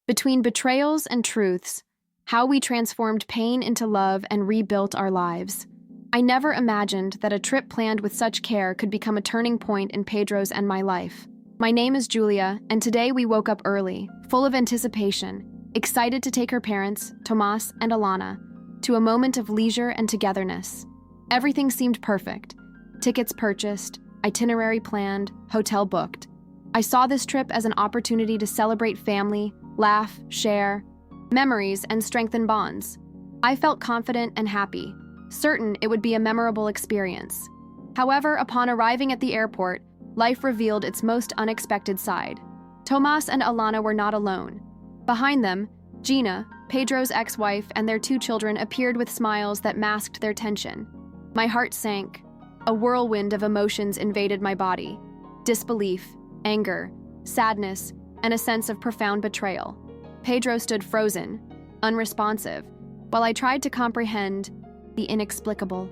Between betrayals and truths, how we transformed pain into love and rebuilt our lives. I never imagined that a trip planned with such care could become a turning point in Pedro's and my life. My name is Julia, and today we woke up early, full of anticipation, excited to take her parents, Tomas and Alana, to a moment of leisure and togetherness. Everything seemed perfect. Tickets purchased, itinerary planned, hotel booked. I saw this trip as an opportunity to celebrate family, laugh, share memories, and strengthen bonds. I felt confident and happy, certain it would be a memorable experience. However, upon arriving at the airport, life revealed its most unexpected side. Tomas and Alana were not alone. Behind them, Gina, Pedro's ex-wife, and their 2 children appeared with smiles that masked their tension. My heart sank. A whirlwind of emotions invaded my body. Disbelief, anger, sadness, and a sense of profound betrayal. Pedro stood frozen, unresponsive, while I tried to comprehend the inexplicable.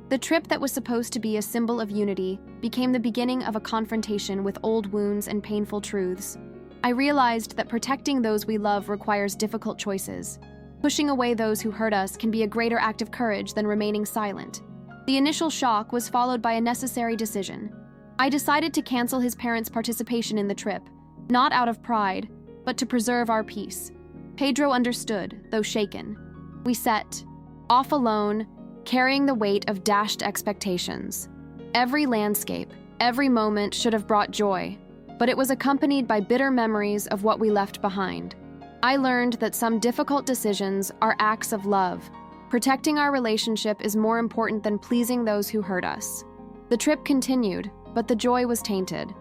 The trip that was supposed to be a symbol of unity became the beginning of a confrontation with old wounds and painful truths. I realized that protecting those we love requires difficult choices. Pushing away those who hurt us can be a greater act of courage than remaining silent. The initial shock was followed by a necessary decision. I decided to cancel his parents' participation in the trip, not out of pride, but to preserve our peace. Pedro understood, though shaken. We set off alone, carrying the weight of dashed expectations. Every landscape, every moment should have brought joy, but it was accompanied by bitter memories of what we left behind. I learned that some difficult decisions are acts of love. Protecting our relationship is more important than pleasing those who hurt us. The trip continued, but the joy was tainted.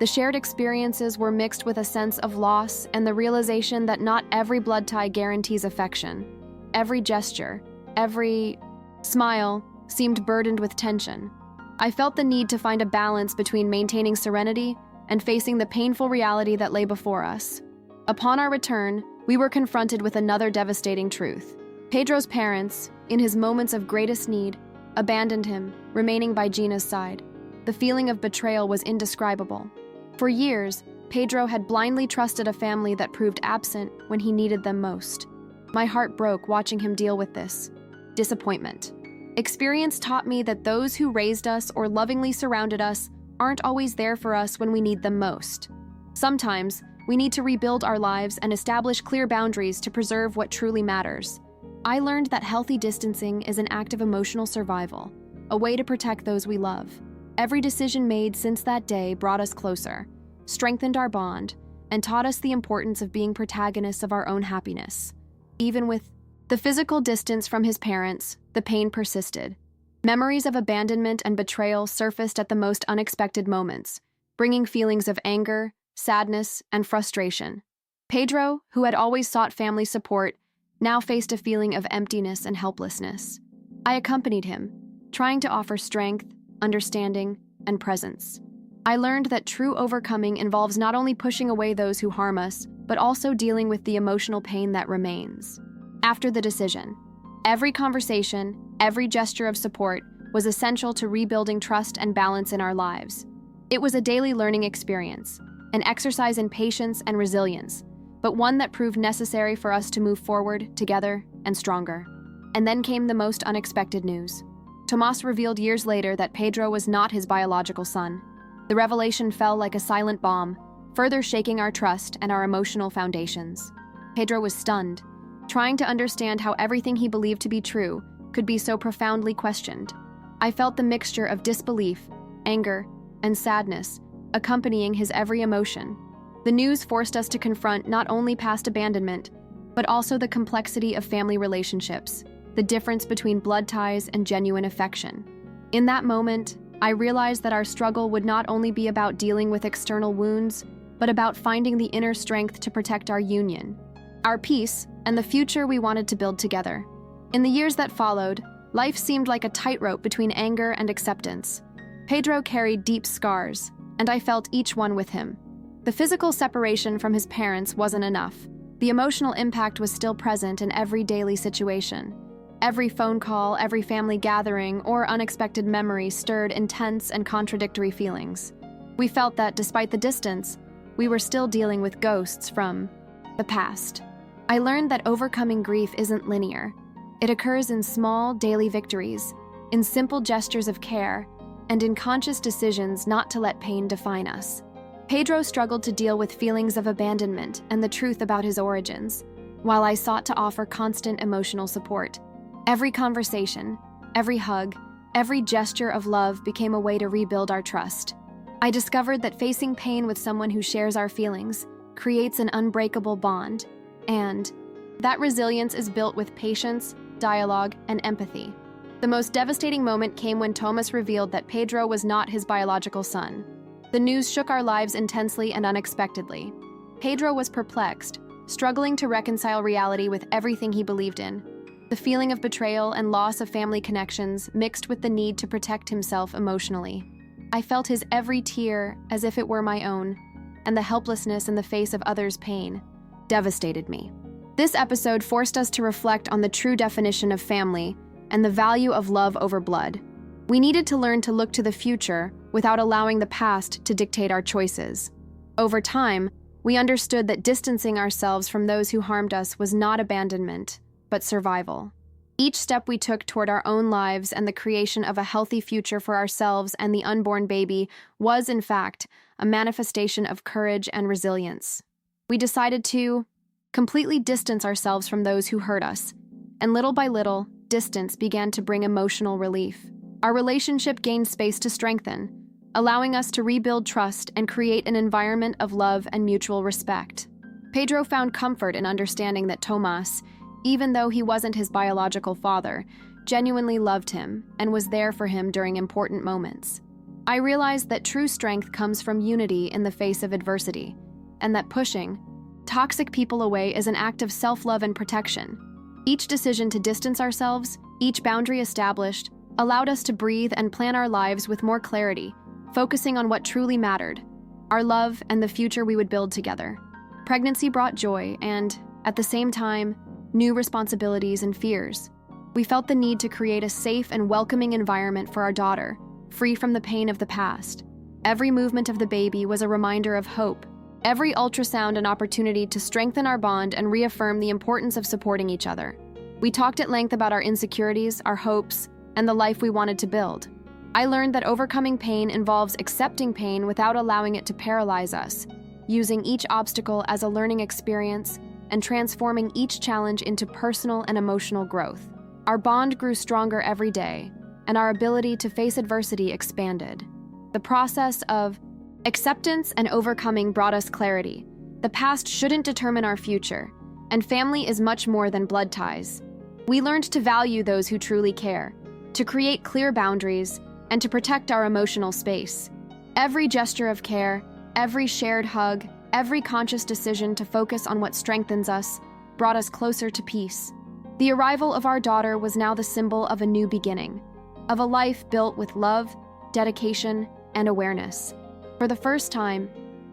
The shared experiences were mixed with a sense of loss and the realization that not every blood tie guarantees affection. Every gesture, every smile seemed burdened with tension. I felt the need to find a balance between maintaining serenity and facing the painful reality that lay before us. Upon our return, we were confronted with another devastating truth. Pedro's parents, in his moments of greatest need, abandoned him, remaining by Gina's side. The feeling of betrayal was indescribable. For years, Pedro had blindly trusted a family that proved absent when he needed them most. My heart broke watching him deal with this disappointment. Experience taught me that those who raised us or lovingly surrounded us aren't always there for us when we need them most. Sometimes, we need to rebuild our lives and establish clear boundaries to preserve what truly matters. I learned that healthy distancing is an act of emotional survival, a way to protect those we love. Every decision made since that day brought us closer, strengthened our bond, and taught us the importance of being protagonists of our own happiness. Even with the physical distance from his parents, the pain persisted. Memories of abandonment and betrayal surfaced at the most unexpected moments, bringing feelings of anger, sadness, and frustration. Pedro, who had always sought family support, now faced a feeling of emptiness and helplessness. I accompanied him, trying to offer strength, understanding, and presence. I learned that true overcoming involves not only pushing away those who harm us, but also dealing with the emotional pain that remains. After the decision, every conversation, every gesture of support was essential to rebuilding trust and balance in our lives. It was a daily learning experience, an exercise in patience and resilience, but one that proved necessary for us to move forward together and stronger. And then came the most unexpected news. Tomas revealed years later that Pedro was not his biological son. The revelation fell like a silent bomb, further shaking our trust and our emotional foundations. Pedro was stunned, trying to understand how everything he believed to be true could be so profoundly questioned. I felt the mixture of disbelief, anger, and sadness accompanying his every emotion. The news forced us to confront not only past abandonment, but also the complexity of family relationships, the difference between blood ties and genuine affection. In that moment, I realized that our struggle would not only be about dealing with external wounds, but about finding the inner strength to protect our union, our peace, and the future we wanted to build together. In the years that followed, life seemed like a tightrope between anger and acceptance. Pedro carried deep scars, and I felt each one with him. The physical separation from his parents wasn't enough. The emotional impact was still present in every daily situation. Every phone call, every family gathering, or unexpected memory stirred intense and contradictory feelings. We felt that, despite the distance, we were still dealing with ghosts from The past. I learned that overcoming grief isn't linear. It occurs in small, daily victories, in simple gestures of care, and in conscious decisions not to let pain define us. Pedro struggled to deal with feelings of abandonment and the truth about his origins, while I sought to offer constant emotional support. Every conversation, every hug, every gesture of love became a way to rebuild our trust. I discovered that facing pain with someone who shares our feelings creates an unbreakable bond, and that resilience is built with patience, dialogue, and empathy. The most devastating moment came when Thomas revealed that Pedro was not his biological son. The news shook our lives intensely and unexpectedly. Pedro was perplexed, struggling to reconcile reality with everything he believed in. The feeling of betrayal and loss of family connections mixed with the need to protect himself emotionally. I felt his every tear as if it were my own, and the helplessness in the face of others' pain devastated me. This episode forced us to reflect on the true definition of family and the value of love over blood. We needed to learn to look to the future without allowing the past to dictate our choices. Over time, we understood that distancing ourselves from those who harmed us was not abandonment, but survival. Each step we took toward our own lives and the creation of a healthy future for ourselves and the unborn baby was, in fact, a manifestation of courage and resilience. We decided to completely distance ourselves from those who hurt us, and little by little, distance began to bring emotional relief. Our relationship gained space to strengthen, allowing us to rebuild trust and create an environment of love and mutual respect. Pedro found comfort in understanding that Tomas, even though he wasn't his biological father, genuinely loved him and was there for him during important moments. I realized that true strength comes from unity in the face of adversity, and that pushing toxic people away is an act of self-love and protection. Each decision to distance ourselves, each boundary established, allowed us to breathe and plan our lives with more clarity, focusing on what truly mattered, our love and the future we would build together. Pregnancy brought joy and, at the same time, new responsibilities and fears. We felt the need to create a safe and welcoming environment for our daughter, free from the pain of the past. Every movement of the baby was a reminder of hope, every ultrasound an opportunity to strengthen our bond and reaffirm the importance of supporting each other. We talked at length about our insecurities, our hopes, and the life we wanted to build. I learned that overcoming pain involves accepting pain without allowing it to paralyze us, using each obstacle as a learning experience, and transforming each challenge into personal and emotional growth. Our bond grew stronger every day, and our ability to face adversity expanded. The process of acceptance and overcoming brought us clarity. The past shouldn't determine our future, and family is much more than blood ties. We learned to value those who truly care, to create clear boundaries, and to protect our emotional space. Every gesture of care, every shared hug, every conscious decision to focus on what strengthens us brought us closer to peace. The arrival of our daughter was now the symbol of a new beginning, of a life built with love, dedication, and awareness. For the first time,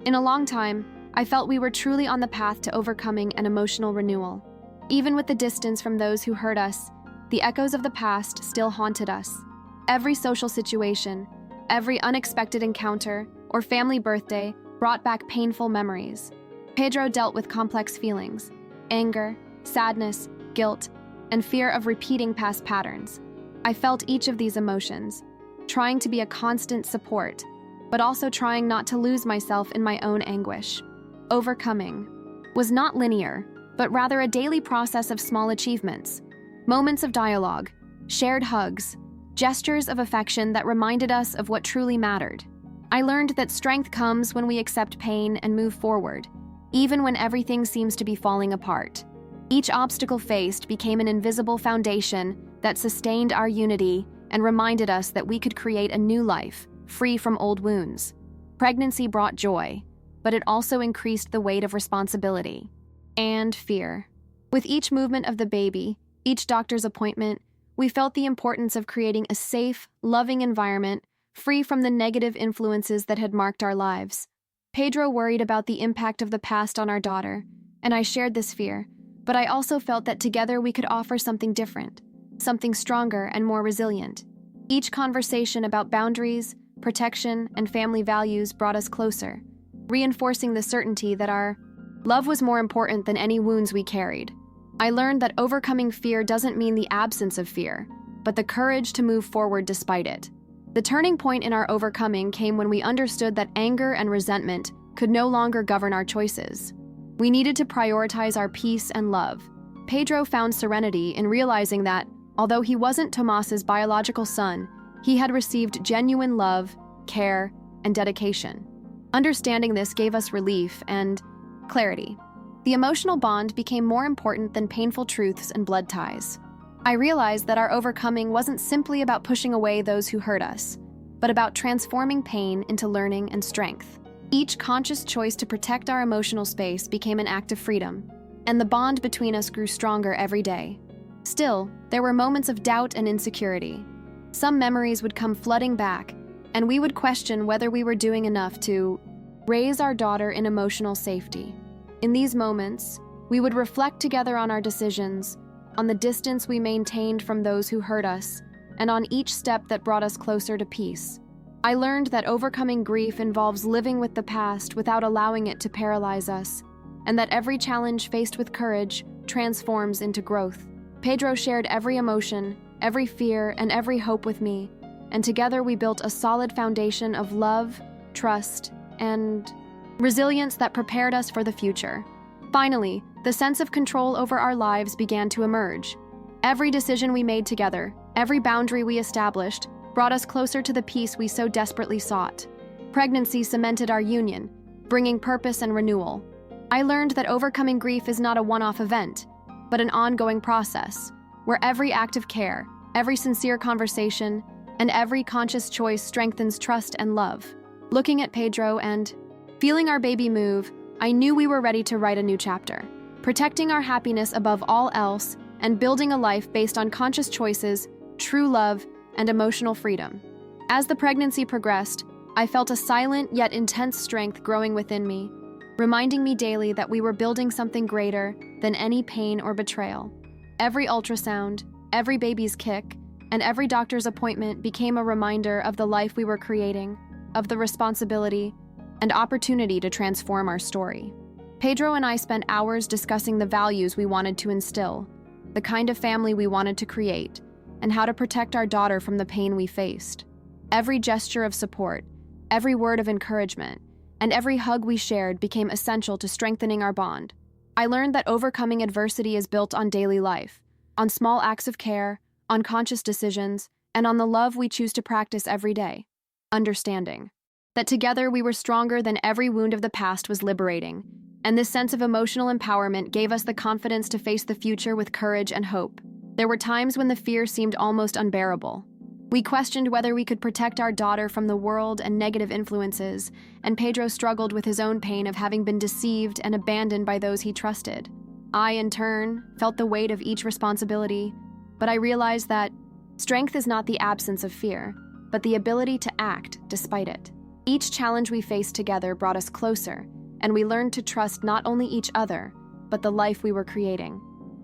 in a long time, I felt we were truly on the path to overcoming an emotional renewal. Even with the distance from those who hurt us, the echoes of the past still haunted us. Every social situation, every unexpected encounter, or family birthday brought back painful memories. Pedro dealt with complex feelings: anger, sadness, guilt, and fear of repeating past patterns. I felt each of these emotions, trying to be a constant support, but also trying not to lose myself in my own anguish. Overcoming was not linear, but rather a daily process of small achievements, moments of dialogue, shared hugs, gestures of affection that reminded us of what truly mattered. I learned that strength comes when we accept pain and move forward, even when everything seems to be falling apart. Each obstacle faced became an invisible foundation that sustained our unity and reminded us that we could create a new life, free from old wounds. Pregnancy brought joy, but it also increased the weight of responsibility and fear. With each movement of the baby, each doctor's appointment, we felt the importance of creating a safe, loving environment free from the negative influences that had marked our lives. Pedro worried about the impact of the past on our daughter, and I shared this fear, but I also felt that together we could offer something different, something stronger and more resilient. Each conversation about boundaries, protection, and family values brought us closer, reinforcing the certainty that our Love was more important than any wounds we carried. I learned that overcoming fear doesn't mean the absence of fear, but the courage to move forward despite it. The turning point in our overcoming came when we understood that anger and resentment could no longer govern our choices. We needed to prioritize our peace and love. Pedro found serenity in realizing that, although he wasn't Tomas's biological son, he had received genuine love, care, and dedication. Understanding this gave us relief and clarity. The emotional bond became more important than painful truths and blood ties. I realized that our overcoming wasn't simply about pushing away those who hurt us, but about transforming pain into learning and strength. Each conscious choice to protect our emotional space became an act of freedom, and the bond between us grew stronger every day. Still, there were moments of doubt and insecurity. Some memories would come flooding back, and we would question whether we were doing enough to raise our daughter in emotional safety. In these moments, we would reflect together on our decisions, on the distance we maintained from those who hurt us, and on each step that brought us closer to peace. I learned that overcoming grief involves living with the past without allowing it to paralyze us, and that every challenge faced with courage transforms into growth. Pedro shared every emotion, every fear, and every hope with me, and together we built a solid foundation of love, trust, and resilience that prepared us for the future. Finally, the sense of control over our lives began to emerge. Every decision we made together, every boundary we established, brought us closer to the peace we so desperately sought. Pregnancy cemented our union, bringing purpose and renewal. I learned that overcoming grief is not a one-off event, but an ongoing process, where every act of care, every sincere conversation, and every conscious choice strengthens trust and love. Looking at Pedro and feeling our baby move, I knew we were ready to write a new chapter, protecting our happiness above all else and building a life based on conscious choices, true love, and emotional freedom. As the pregnancy progressed, I felt a silent yet intense strength growing within me, reminding me daily that we were building something greater than any pain or betrayal. Every ultrasound, every baby's kick, and every doctor's appointment became a reminder of the life we were creating, of the responsibility and opportunity to transform our story. Pedro and I spent hours discussing the values we wanted to instill, the kind of family we wanted to create, and how to protect our daughter from the pain we faced. Every gesture of support, every word of encouragement, and every hug we shared became essential to strengthening our bond. I learned that overcoming adversity is built on daily life, on small acts of care, on conscious decisions, and on the love we choose to practice every day. Understanding that together we were stronger than every wound of the past was liberating, and this sense of emotional empowerment gave us the confidence to face the future with courage and hope. There were times when the fear seemed almost unbearable. We questioned whether we could protect our daughter from the world and negative influences, and Pedro struggled with his own pain of having been deceived and abandoned by those he trusted. I, in turn, felt the weight of each responsibility, but I realized that strength is not the absence of fear, but the ability to act despite it. Each challenge we faced together brought us closer, and we learned to trust not only each other, but the life we were creating.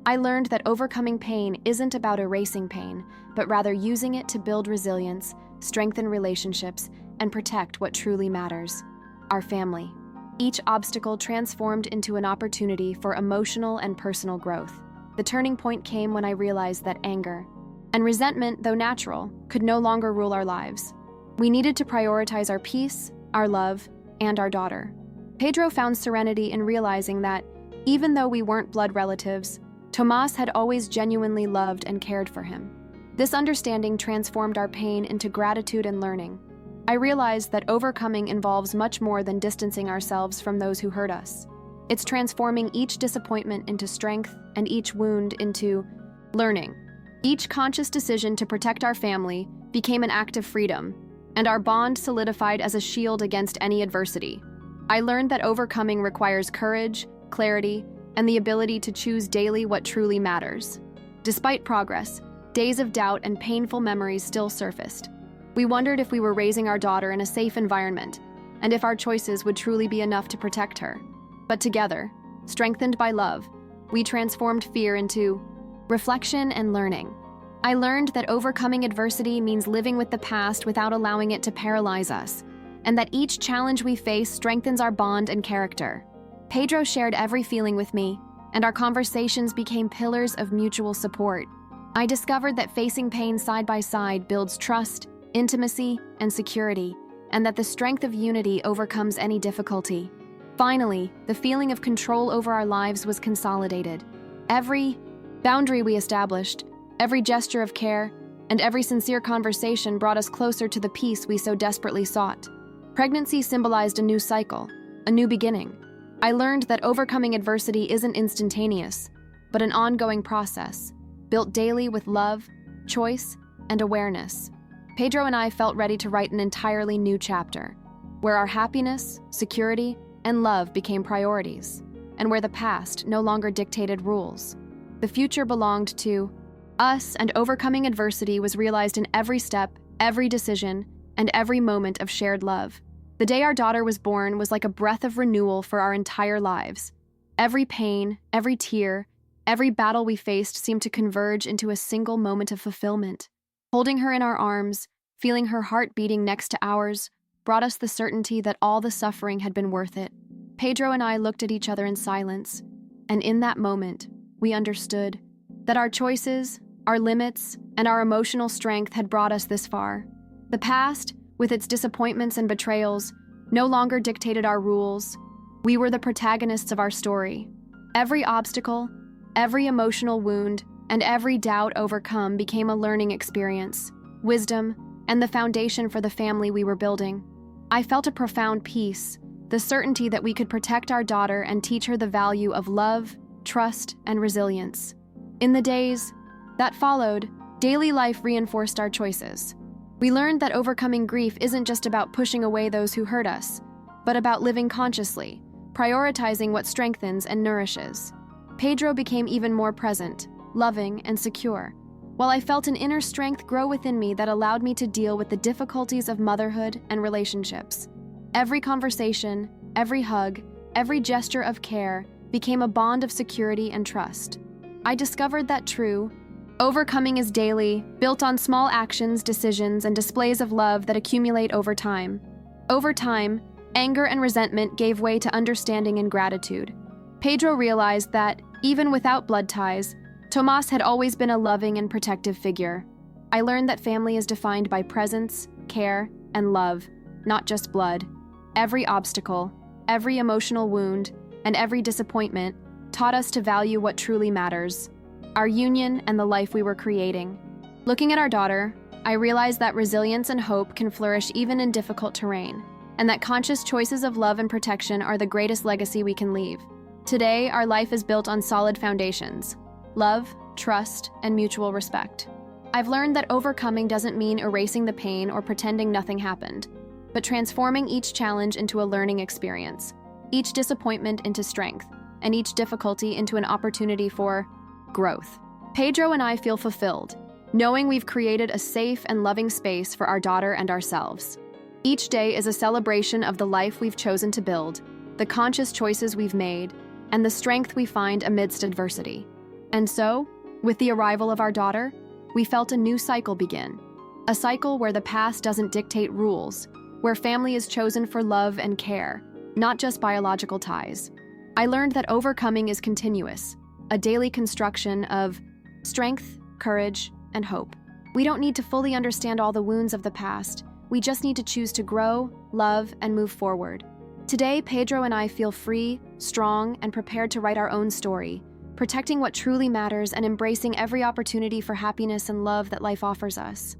I learned that overcoming pain isn't about erasing pain, but rather using it to build resilience, strengthen relationships, and protect what truly matters: our family. Each obstacle transformed into an opportunity for emotional and personal growth. The turning point came when I realized that anger and resentment, though natural, could no longer rule our lives. We needed to prioritize our peace, our love, and our daughter. Pedro found serenity in realizing that, even though we weren't blood relatives, Tomas had always genuinely loved and cared for him. This understanding transformed our pain into gratitude and learning. I realized that overcoming involves much more than distancing ourselves from those who hurt us. It's transforming each disappointment into strength and each wound into learning. Each conscious decision to protect our family became an act of freedom, and our bond solidified as a shield against any adversity. I learned that overcoming requires courage, clarity, and the ability to choose daily what truly matters. Despite progress, days of doubt and painful memories still surfaced. We wondered if we were raising our daughter in a safe environment, and if our choices would truly be enough to protect her. But together, strengthened by love, we transformed fear into reflection and learning. I learned that overcoming adversity means living with the past without allowing it to paralyze us, and that each challenge we face strengthens our bond and character. Pedro shared every feeling with me, and our conversations became pillars of mutual support. I discovered that facing pain side by side builds trust, intimacy, and security, and that the strength of unity overcomes any difficulty. Finally, the feeling of control over our lives was consolidated. Every boundary we established, every gesture of care, and every sincere conversation brought us closer to the peace we so desperately sought. Pregnancy symbolized a new cycle, a new beginning. I learned that overcoming adversity isn't instantaneous, but an ongoing process, built daily with love, choice, and awareness. Pedro and I felt ready to write an entirely new chapter, where our happiness, security, and love became priorities, and where the past no longer dictated rules. The future belonged to us, and overcoming adversity was realized in every step, every decision, and every moment of shared love. The day our daughter was born was like a breath of renewal for our entire lives. Every pain, every tear, every battle we faced seemed to converge into a single moment of fulfillment. Holding her in our arms, feeling her heart beating next to ours, brought us the certainty that all the suffering had been worth it. Pedro and I looked at each other in silence, and in that moment, we understood that our choices, our limits, and our emotional strength had brought us this far. The past, with its disappointments and betrayals, no longer dictated our rules. We were the protagonists of our story. Every obstacle, every emotional wound, and every doubt overcome became a learning experience, wisdom, and the foundation for the family we were building. I felt a profound peace, the certainty that we could protect our daughter and teach her the value of love, trust, and resilience. In the days that followed, daily life reinforced our choices. We learned that overcoming grief isn't just about pushing away those who hurt us, but about living consciously, prioritizing what strengthens and nourishes. Pedro became even more present, loving, and secure, while I felt an inner strength grow within me that allowed me to deal with the difficulties of motherhood and relationships. Every conversation, every hug, every gesture of care became a bond of security and trust. I discovered that true overcoming is daily, built on small actions, decisions, and displays of love that accumulate over time. Over time, anger and resentment gave way to understanding and gratitude. Pedro realized that, even without blood ties, Tomas had always been a loving and protective figure. I learned that family is defined by presence, care, and love, not just blood. Every obstacle, every emotional wound, and every disappointment taught us to value what truly matters: our union and the life we were creating. Looking at our daughter, I realized that resilience and hope can flourish even in difficult terrain, and that conscious choices of love and protection are the greatest legacy we can leave. Today, our life is built on solid foundations: love, trust, and mutual respect. I've learned that overcoming doesn't mean erasing the pain or pretending nothing happened, but transforming each challenge into a learning experience, each disappointment into strength, and each difficulty into an opportunity for growth. Pedro and I feel fulfilled, knowing we've created a safe and loving space for our daughter and ourselves. Each day is a celebration of the life we've chosen to build, the conscious choices we've made, and the strength we find amidst adversity. And so, with the arrival of our daughter, we felt a new cycle begin. A cycle where the past doesn't dictate rules, where family is chosen for love and care, not just biological ties. I learned that overcoming is continuous, a daily construction of strength, courage, and hope. We don't need to fully understand all the wounds of the past. We just need to choose to grow, love, and move forward. Today, Pedro and I feel free, strong, and prepared to write our own story, protecting what truly matters and embracing every opportunity for happiness and love that life offers us.